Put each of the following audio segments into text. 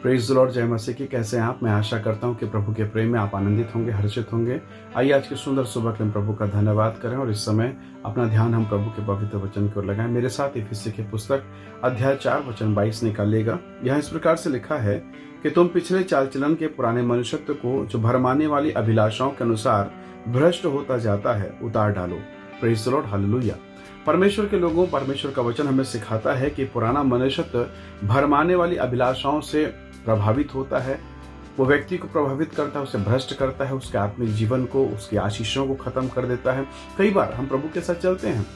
Praise the Lord, जय मसीह की। कैसे हैं आप? मैं आशा करता हूं कि प्रभु के प्रेम में आप आनंदित होंगे, हर्षित होंगे। आइए आज की सुंदर सुबह के लिए प्रभु का धन्यवाद करें और इस समय अपना ध्यान हम प्रभु के पवित्र वचन की ओर लगाएं। मेरे साथ इफिसी की पुस्तक अध्याय 4 वचन 22 निकालिएगा। यहाँ इस प्रकार से लिखा है कि तुम पिछले चाल चलन के पुराने मनुष्यत्व को जो भरमाने वाली अभिलाषाओं के अनुसार भ्रष्ट होता जाता है उतार डालो। Praise the Lord, hallelujah. परमेश्वर के लोगों, परमेश्वर का वचन हमें सिखाता है कि पुराना मनुष्यत्व भरमाने वाली अभिलाषाओं से प्रभावित होता है, वो व्यक्ति को प्रभावित करता है, उसे भ्रष्ट करता है, उसके आत्मिक जीवन को, उसकी आशीषों को खत्म कर देता है। कई बार हम प्रभु के साथ चलते हैं,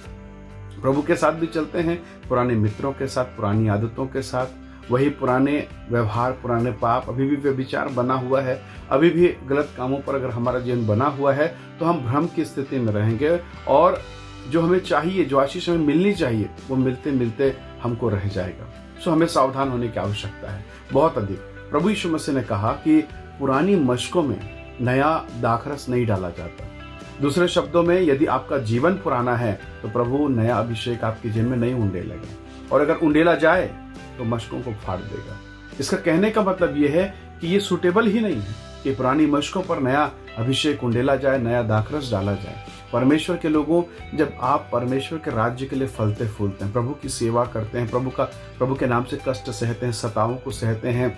प्रभु के साथ भी चलते हैं, पुराने मित्रों के साथ, पुरानी आदतों के साथ, वही पुराने व्यवहार, पुराने पाप, अभी भी व्यभिचार बना हुआ है, अभी भी गलत कामों पर अगर हमारा जीवन बना हुआ है तो हम भ्रम की स्थिति में रहेंगे और जो हमें चाहिए, जो आशीष हमें मिलनी चाहिए, वो मिलते मिलते हमको रह जाएगा। सो हमें सावधान होने की आवश्यकता है बहुत अधिक। प्रभु यीशु मसीह ने कहा कि पुरानी मशकों में नया दाखरस नहीं डाला जाता। दूसरे शब्दों में, यदि आपका जीवन पुराना है तो प्रभु नया अभिषेक आपके जीवन में नहीं उंडेलेगा, और अगर उंडेला जाए तो मशकों को फाड़ देगा। इसका कहने का मतलब यह है कि ये सूटेबल ही नहीं है कि पुरानी मशकों पर नया अभिषेक उंडेला जाए, नया दाखरस डाला जाए। परमेश्वर के लोगों, जब आप परमेश्वर के राज्य के लिए फलते फूलते हैं, प्रभु की सेवा करते हैं, प्रभु के नाम से कष्ट सहते हैं, सताओं को सहते हैं,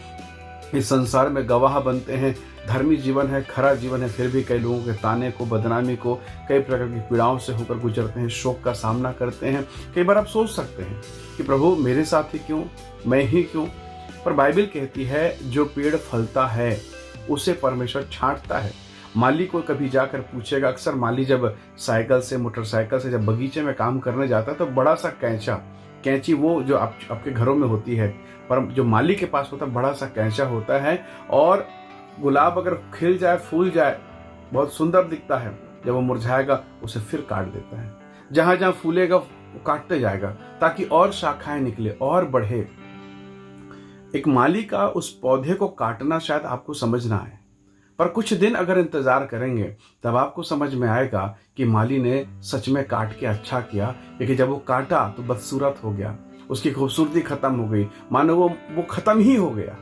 इस संसार में गवाह बनते हैं, धर्मी जीवन है, खरा जीवन है, फिर भी कई लोगों के ताने को, बदनामी को, कई प्रकार की पीड़ाओं से होकर गुजरते हैं, शोक का सामना करते हैं। कई बार आप सोच सकते हैं कि प्रभु मेरे साथ ही क्यों, मैं ही क्यों? पर बाइबल कहती है जो पेड़ फलता है उसे परमेश्वर छांटता है। माली को कभी जाकर पूछेगा, अक्सर माली जब साइकिल से, मोटरसाइकिल से जब बगीचे में काम करने जाता है तो बड़ा सा कैंची वो जो आपके घरों में होती है, पर जो माली के पास होता है बड़ा सा कैंचा होता है, और गुलाब अगर खिल जाए, फूल जाए, बहुत सुंदर दिखता है, जब वो मुरझाएगा उसे फिर काट देता है। जहां जहां फूलेगा वो काटते जाएगा ताकि और शाखाएं निकले और बढ़े। एक माली का उस पौधे को काटना शायद आपको समझ ना आए, पर कुछ दिन अगर इंतजार करेंगे तब आपको समझ में आएगा कि माली ने सच में काट के अच्छा किया, क्योंकि जब वो काटा तो बदसूरत हो गया, उसकी खूबसूरती खत्म हो गई, मानो वो खत्म ही हो गया।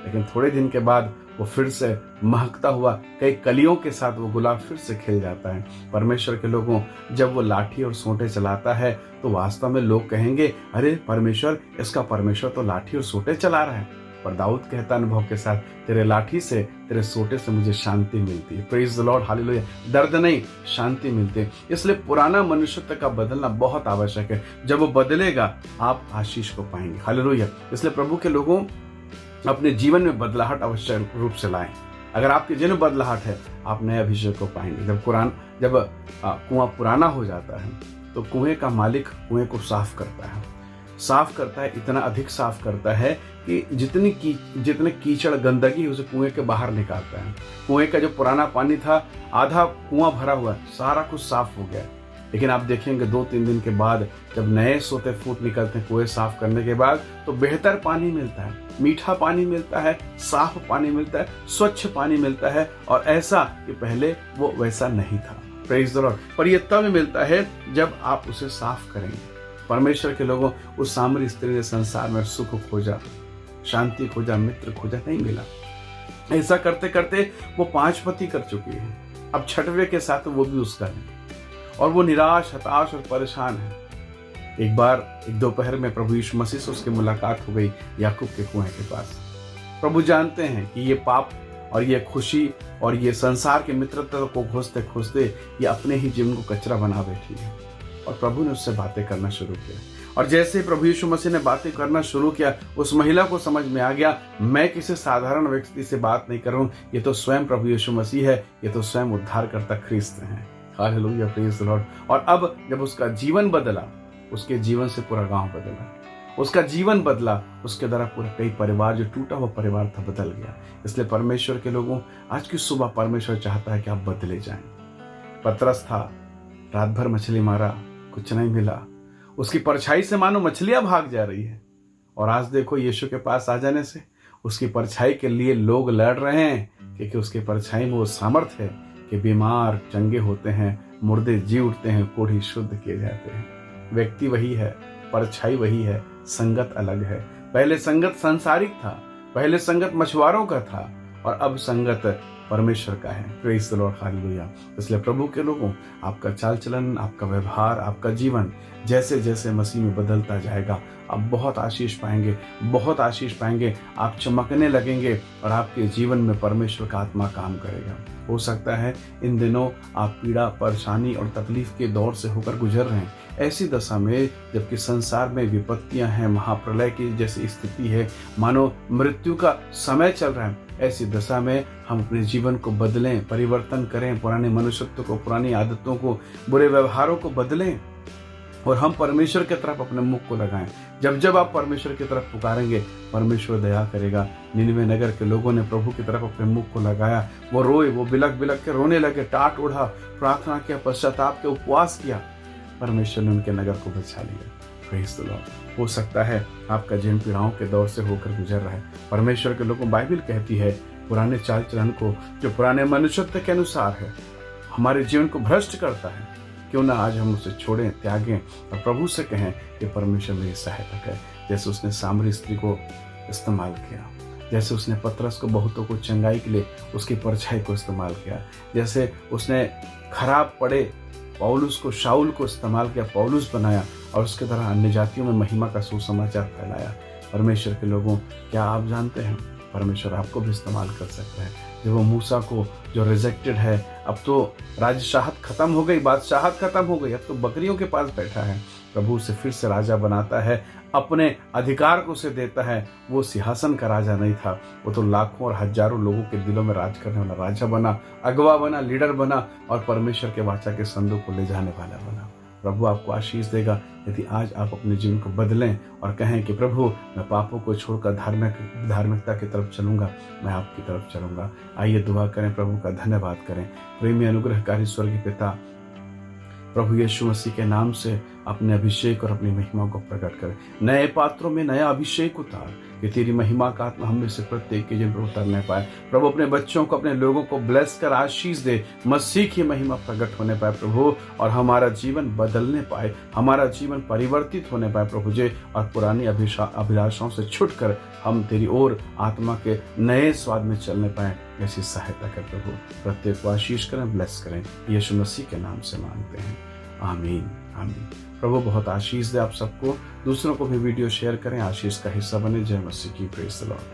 लेकिन थोड़े दिन के बाद वो फिर से महकता हुआ कई कलियों के साथ वो गुलाब फिर से खिल जाता है। परमेश्वर के लोगों, जब वो लाठी और सोंटे चलाता है तो वास्तव में लोग कहेंगे, अरे परमेश्वर, इसका परमेश्वर तो लाठी और सोंटे चला रहा है। पर दाऊद कहता अनुभव के साथ, तेरे लाठी से, तेरे सोटे से मुझे शांति मिलती है। Praise the Lord, hallelujah. दर्द नहीं, शांति मिलती है। इसलिए पुराना मनुष्यत्व का बदलना बहुत आवश्यक है। जब वो बदलेगा आप आशीष को पाएंगे। हालेलुया। इसलिए प्रभु के लोगों, अपने जीवन में बदलाहट अवश्य रूप से लाएं। अगर आपके जीवन में बदलाहट है, आप नए अभिषेक को पाएंगे। जब कुआं पुराना हो जाता है तो कुएं का मालिक कुएं को साफ करता है, इतना अधिक साफ करता है कि जितने कीचड़, गंदगी उसे कुएं के बाहर निकालता है। कुएं का जो पुराना पानी था, आधा कुआं भरा हुआ, सारा कुछ साफ हो गया। लेकिन आप देखेंगे 2-3 दिन के बाद जब नए सोते फूट निकलते हैं कुएं साफ करने के बाद, तो बेहतर पानी मिलता है, मीठा पानी मिलता है, साफ पानी मिलता है, स्वच्छ पानी मिलता है, और ऐसा कि पहले वो वैसा नहीं था। Praise the Lord. पर यह तब मिलता है जब आप उसे साफ करेंगे। परमेश्वर के लोगों, उस सामरी स्त्री ने संसार में सुख खोजा, शांति खोजा, मित्र खोजा, नहीं मिला। ऐसा करते करते वो 5 पति कर चुकी है, अब 6वें के साथ वो भी उसका नहीं, और वो निराश, हताश और परेशान है। एक दोपहर में प्रभु यीशु मसीह से उसकी मुलाकात हो गई याकूब के कुएं के पास। प्रभु जानते हैं कि ये पाप और ये खुशी और ये संसार के मित्रत्व को खोजते खोजते ये अपने ही जीवन को कचरा बना बैठी है। और प्रभु ने उससे बातें करना शुरू किया, और जैसे प्रभु यीशु मसीह ने बातें करना शुरू किया, उस महिला को समझ में आ गया, मैं किसी साधारण व्यक्ति से बात नहीं कर रहा हूं, ये तो स्वयं प्रभु यीशु मसीह है, ये तो स्वयं उद्धारकर्ता ख्रिस्त हैं। Hallelujah, praise the Lord. और अब जब उसका जीवन बदला, उसके जीवन से पूरा गांव बदला, उसका जीवन बदला, उसके द्वारा पूरा कई परिवार, जो टूटा हुआ परिवार था, बदल गया। इसलिए परमेश्वर के लोगों, आज की सुबह परमेश्वर चाहता है कि आप बदले जाएं। पतरस था, रात भर मछली मारा, कुछ नहीं मिला, उसकी परछाई से मानो मछलियां भाग जा रही है। और आज देखो, यीशु के पास आ जाने से उसकी परछाई के लिए लोग लड़ रहे हैं, क्योंकि उसकी परछाई में वो सामर्थ्य है कि बीमार चंगे होते हैं, मुर्दे जी उठते हैं, कोढ़ी शुद्ध किए जाते हैं। व्यक्ति वही है, परछाई वही है, संगत अलग है। पहले संगत सांसारिक था, पहले संगत मछुआरों का था और अब संगत परमेश्वर का है। Praise the Lord, hallelujah. इसलिए प्रभु के लोगों, आपका चाल चलन, आपका व्यवहार, आपका जीवन जैसे जैसे मसीह में बदलता जाएगा, आप बहुत आशीष पाएंगे, बहुत आशीष पाएंगे। आप चमकने लगेंगे और आपके जीवन में परमेश्वर का आत्मा काम करेगा। हो सकता है इन दिनों आप पीड़ा, परेशानी और तकलीफ के दौर से होकर गुजर रहे हैं। ऐसी दशा में जबकि संसार में विपत्तियां हैं, महाप्रलय की जैसी स्थिति है, मानो मृत्यु का समय चल रहा है, ऐसी दशा में हम अपने जीवन को बदलें, परिवर्तन करें, पुराने मनुष्यत्व को, पुरानी आदतों को, बुरे व्यवहारों को बदलें और हम परमेश्वर की तरफ अपने मुख को लगाएं। जब जब आप परमेश्वर की तरफ पुकारेंगे, परमेश्वर दया करेगा। निनवे नगर के लोगों ने प्रभु की तरफ अपने मुख को लगाया, वो रोए, वो बिलक बिलक के रोने लगे, टाट ओढ़ा, प्रार्थना किया, पश्चाताप के उपवास किया। परमेश्वर ने उनके नगर को बचा लिया। Praise the Lord. हो सकता है आपका जिन पीड़ाओं के दौर से होकर गुजर रहा है, परमेश्वर के लोगों, बाइबल कहती है पुराने चाल चलन को, जो पुराने मनुष्यत्व के अनुसार है, हमारे जीवन को भ्रष्ट करता है, क्यों ना आज हम उसे छोड़ें, त्यागें और प्रभु से कहें कि परमेश्वर मेरी सहायता करे। जैसे उसने सामरी स्त्री को इस्तेमाल किया, जैसे उसने पतरस को बहुतों को चंगाई के लिए उसकी परछाई को इस्तेमाल किया, जैसे उसने खराब पड़े पौलुस को, शाऊल को इस्तेमाल किया, पौलुस बनाया और उसके तरह अन्य जातियों में महिमा का सुसमाचार फैलाया। परमेश्वर के लोगों, क्या आप जानते हैं परमेश्वर आपको भी इस्तेमाल कर सकता है। जब वो मूसा को, जो रिजेक्टेड है, अब तो राजशाहत खत्म हो गई, बादशाहत खत्म हो गई, अब तो बकरियों के पास बैठा है, प्रभु उसे फिर से राजा बनाता है, अपने अधिकार को उसे देता है। वो सिंहासन का राजा नहीं था, वो तो लाखों और हजारों लोगों के दिलों में राज करने वाला राजा बना, अगवा बना, लीडर बना और परमेश्वर के वाचा के संदूक को ले जाने वाला बना। प्रभु आपको आशीष देगा यदि आज आप अपने जीवन को बदलें और कहें कि प्रभु, मैं पापों को छोड़कर धार्मिकता की तरफ चलूंगा, मैं आपकी तरफ चलूंगा। आइए दुआ करें, प्रभु का धन्यवाद करें। प्रेमी अनुग्रहकारी स्वर्गीय पिता, प्रभु यीशु मसीह के नाम से अपने अभिषेक और अपनी महिमा को प्रकट कर, नए पात्रों में नया अभिषेक उतार कि तेरी महिमा का आत्मा हम में से प्रत्येक के जीवन पर उतरने पाए। प्रभु अपने बच्चों को, अपने लोगों को ब्लेस कर आशीष दे, मसीह की महिमा प्रकट होने पाए प्रभु, और हमारा जीवन बदलने पाए, हमारा जीवन परिवर्तित होने पाए प्रभु जी, और पुरानी अभिलाषाओं से छुटकर हम तेरी ओर आत्मा के नए स्वाद में चलने पाए। ऐसी सहायता कर प्रभु, प्रत्येक को आशीष करें, ब्लेस करें, यीशु मसीह के नाम से मांगते हैं, आमीन आमीन। प्रभु बहुत आशीष दे आप सबको, दूसरों को भी वीडियो शेयर करें, आशीष का हिस्सा बने। जय मसीह की, प्रेज़ द लॉर्ड।